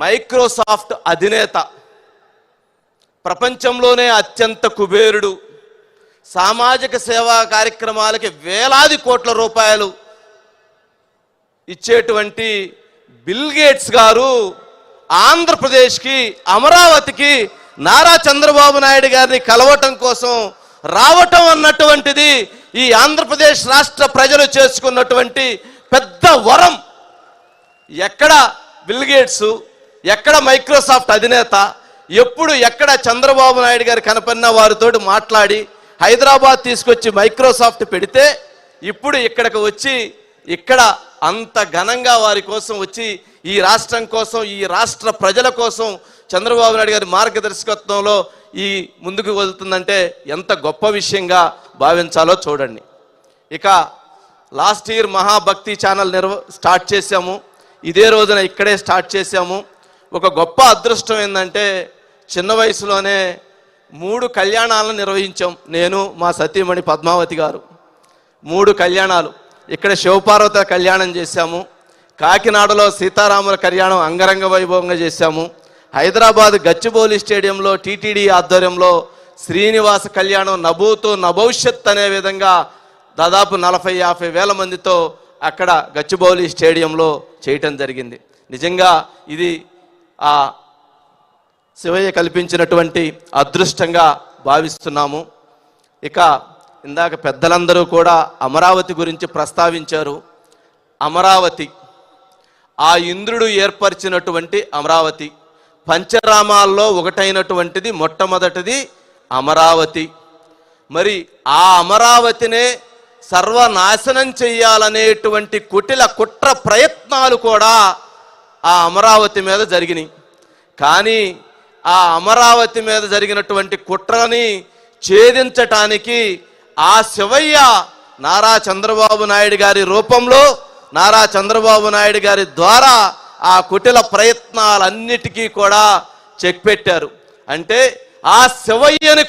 Microsoft అధినేత, ప్రపంచంలోనే అత్యంత కుబేరుడు, సామాజిక సేవా కార్యక్రమాలకి వేలాది కోట్ల రూపాయలు ఇచ్చేటువంటి బిల్ గేట్స్ గారు ఆంధ్రప్రదేశ్కి, అమరావతికి నారా చంద్రబాబు నాయుడు గారిని కలవటం కోసం రావటం అన్నటువంటిది ఈ ఆంధ్రప్రదేశ్ రాష్ట్ర ప్రజలు చేసుకున్నటువంటి పెద్ద వరం. ఎక్కడ బిల్ గేట్స్, ఎక్కడ మైక్రోసాఫ్ట్ అధినేత, ఎప్పుడు ఎక్కడ చంద్రబాబు నాయుడు గారు కనపడిన వారితో మాట్లాడి హైదరాబాద్ తీసుకొచ్చి మైక్రోసాఫ్ట్ పెడితే, ఇప్పుడు ఇక్కడికి వచ్చి ఇక్కడ అంత ఘనంగా వారి కోసం వచ్చి ఈ రాష్ట్రం కోసం, ఈ రాష్ట్ర ప్రజల కోసం చంద్రబాబు నాయుడు గారి మార్గదర్శకత్వంలో ఈ ముందుకు వెళ్తుందంటే ఎంత గొప్ప విషయంగా భావించాలో చూడండి. ఇక లాస్ట్ ఇయర్ మహాభక్తి ఛానల్ స్టార్ట్ చేశాము. ఇదే రోజున ఇక్కడే స్టార్ట్ చేశాము. ఒక గొప్ప అదృష్టం ఏంటంటే చిన్న వయసులోనే 3 కళ్యాణాలను నిర్వహించాం. నేను, మా సతీమణి పద్మావతి గారు 3 కళ్యాణాలు. ఇక్కడ శివపార్వత కళ్యాణం చేశాము, కాకినాడలో సీతారాముల కళ్యాణం అంగరంగ వైభవంగా చేశాము, హైదరాబాద్ గచ్చిబౌలి స్టేడియంలో టీటీడీ ఆధ్వర్యంలో శ్రీనివాస కళ్యాణం నభూతో నభవిష్యత్ అనే విధంగా దాదాపు 40-50 వేల మందితో అక్కడ గచ్చిబౌలి స్టేడియంలో చేయటం జరిగింది. నిజంగా ఇది ఆ శివయ్య కల్పించినటువంటి అదృష్టంగా భావిస్తున్నాము. ఇక ఇందాక పెద్దలందరూ కూడా అమరావతి గురించి ప్రస్తావించారు. అమరావతి, ఆ ఇంద్రుడు ఏర్పరిచినటువంటి అమరావతి, పంచరామాల్లో ఒకటైనటువంటిది మొట్టమొదటిది అమరావతి. మరి ఆ అమరావతినే సర్వనాశనం చెయ్యాలనేటువంటి కుట్ర ప్రయత్నాలు కూడా ఆ అమరావతి మీద జరిగినాయి. కానీ ఆ అమరావతి మీద జరిగినటువంటి కుట్రని ఛేదించటానికి ఆ శివయ్య నారా చంద్రబాబు నాయుడు గారి రూపంలో, నారా చంద్రబాబు నాయుడు గారి ద్వారా ఆ కుటిల ప్రయత్నాలన్నిటికీ కూడా చెక్ పెట్టారు. అంటే ఆ శివయ్యని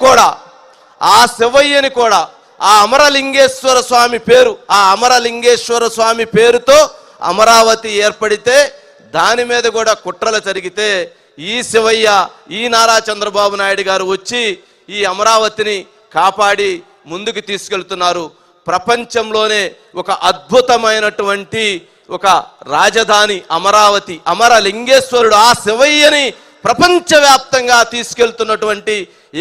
కూడా ఆ అమరలింగేశ్వర స్వామి పేరు, ఆ అమరలింగేశ్వర స్వామి పేరుతో అమరావతి ఏర్పడితే దాని మీద కూడా కుట్రలు జరిగితే ఈ శివయ్య, ఈ నారా చంద్రబాబు నాయుడు గారు వచ్చి ఈ అమరావతిని కాపాడి ముందుకు తీసుకెళ్తున్నారు. ప్రపంచంలోనే ఒక అద్భుతమైనటువంటి ఒక రాజధాని అమరావతి, అమరలింగేశ్వరుడు ఆ శివయ్యని ప్రపంచవ్యాప్తంగా తీసుకెళ్తున్నటువంటి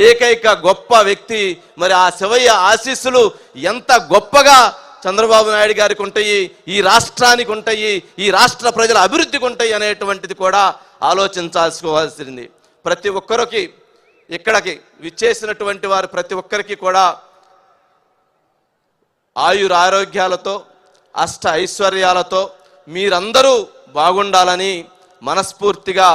ఏకైక గొప్ప వ్యక్తి. మరి ఆ శివయ్య ఆశీస్సులు ఎంత గొప్పగా చంద్రబాబు నాయుడు గారికి ఉంటాయి, ఈ రాష్ట్రానికి ఉంటాయి, ఈ రాష్ట్ర ప్రజల అభివృద్ధికి ఉంటాయి అనేటువంటిది కూడా ఆలోచించాల్సుకోవాల్సింది. ప్రతి ఒక్కరికి, ఇక్కడికి విచ్చేసినటువంటి వారు ప్రతి ఒక్కరికి కూడా ఆయురారోగ్యాలతో, అష్ట ఐశ్వర్యాలతో మీరందరూ బాగుండాలని మనస్ఫూర్తిగా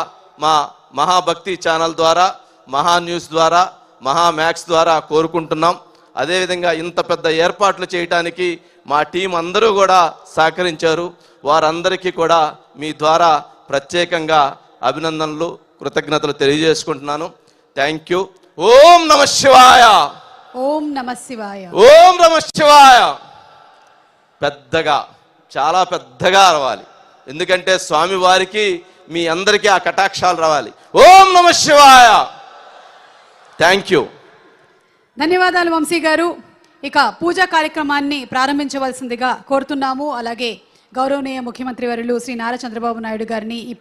మా మహాభక్తి ఛానల్ ద్వారా, మహా న్యూస్ ద్వారా, మహా మ్యాక్స్ ద్వారా కోరుకుంటున్నాం. అదేవిధంగా ఇంత పెద్ద ఏర్పాట్లు చేయడానికి మా టీం అందరూ కూడా సహకరించారు. వారందరికీ కూడా మీ ద్వారా ప్రత్యేకంగా అభినందనలు, కృతజ్ఞతలు తెలియజేసుకుంటున్నాను. Thank you. ఓం నమ శివాయ. ఓం నమ శివాయ. ఓం నమ శివాయ. పెద్దగా, చాలా పెద్దగా రావాలి. ఎందుకంటే స్వామి వారికి మీ అందరికీ ఆ కటాక్షాలు రావాలి. ఓం నమ శివాయ. Thank you. ధన్యవాదాలు వంశీ గారు. ఇక పూజా కార్యక్రమాన్ని ప్రారంభించవలసిందిగా కోరుతున్నాము. అలాగే గౌరవనీయ ముఖ్యమంత్రి వర్యులు శ్రీ నారా చంద్రబాబు నాయుడు గారిని ఈ